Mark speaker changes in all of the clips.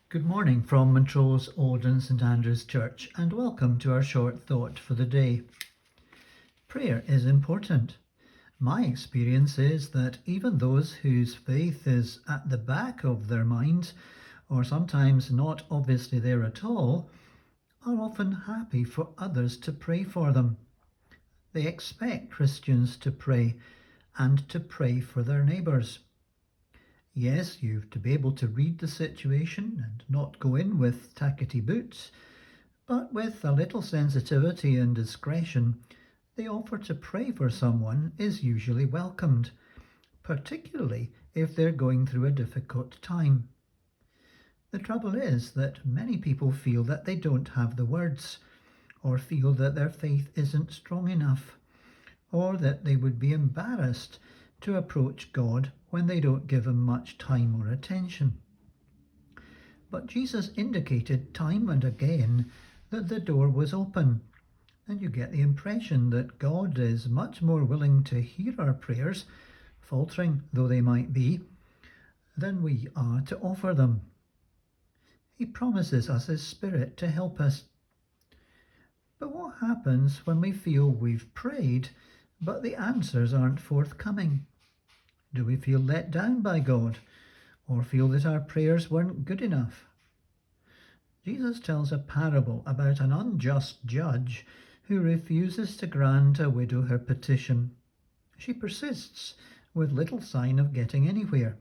Speaker 1: Good morning from Montrose Old and St Andrew's Church, and welcome to our short thought for the day. Prayer is important. My experience is that even those whose faith is at the back of their minds, or sometimes not obviously there at all, are often happy for others to pray for them. They expect Christians to pray and to pray for their neighbours. Yes, you've to be able to read the situation and not go in with tackety boots, but with a little sensitivity and discretion, the offer to pray for someone is usually welcomed, particularly if they're going through a difficult time. The trouble is that many people feel that they don't have the words, or feel that their faith isn't strong enough, or that they would be embarrassed to approach God when they don't give him much time or attention. But Jesus indicated time and again that the door was open, and you get the impression that God is much more willing to hear our prayers, faltering though they might be, than we are to offer them. He promises us his Spirit to help us. But what happens when we feel we've prayed, but the answers aren't forthcoming? Do we feel let down by God, or feel that our prayers weren't good enough? Jesus tells a parable about an unjust judge who refuses to grant a widow her petition. She persists, with little sign of getting anywhere.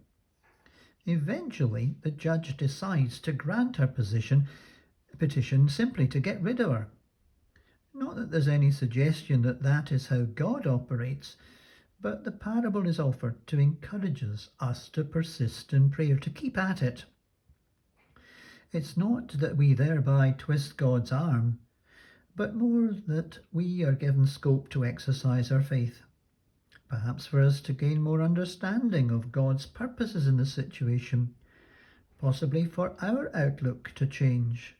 Speaker 1: Eventually, the judge decides to grant her petition simply to get rid of her. Not that there's any suggestion that that is how God operates, but the parable is offered to encourage us to persist in prayer, to keep at it. It's not that we thereby twist God's arm, but more that we are given scope to exercise our faith, perhaps for us to gain more understanding of God's purposes in the situation, possibly for our outlook to change,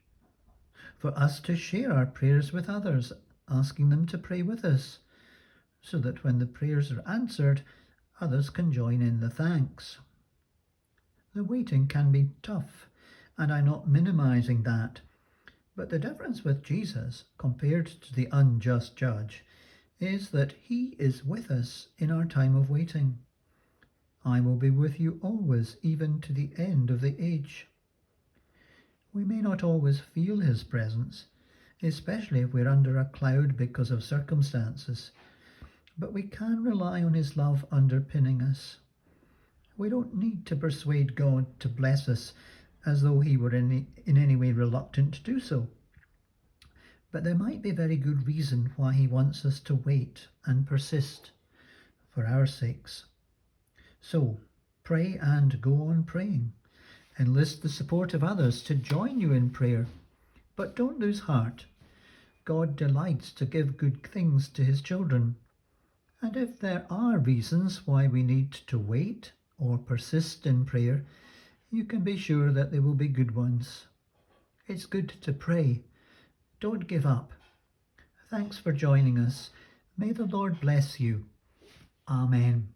Speaker 1: for us to share our prayers with others, asking them to pray with us, so that when the prayers are answered, others can join in the thanks. The waiting can be tough, and I'm not minimizing that, but the difference with Jesus compared to the unjust judge is that he is with us in our time of waiting. I will be with you always, even to the end of the age. We may not always feel his presence, especially if we're under a cloud because of circumstances, but we can rely on his love underpinning us. We don't need to persuade God to bless us as though he were in any way reluctant to do so. But there might be very good reason why he wants us to wait and persist for our sakes. So, pray and go on praying. Enlist the support of others to join you in prayer. But don't lose heart. God delights to give good things to his children. And if there are reasons why we need to wait or persist in prayer, you can be sure that they will be good ones. It's good to pray. Don't give up. Thanks for joining us. May the Lord bless you. Amen.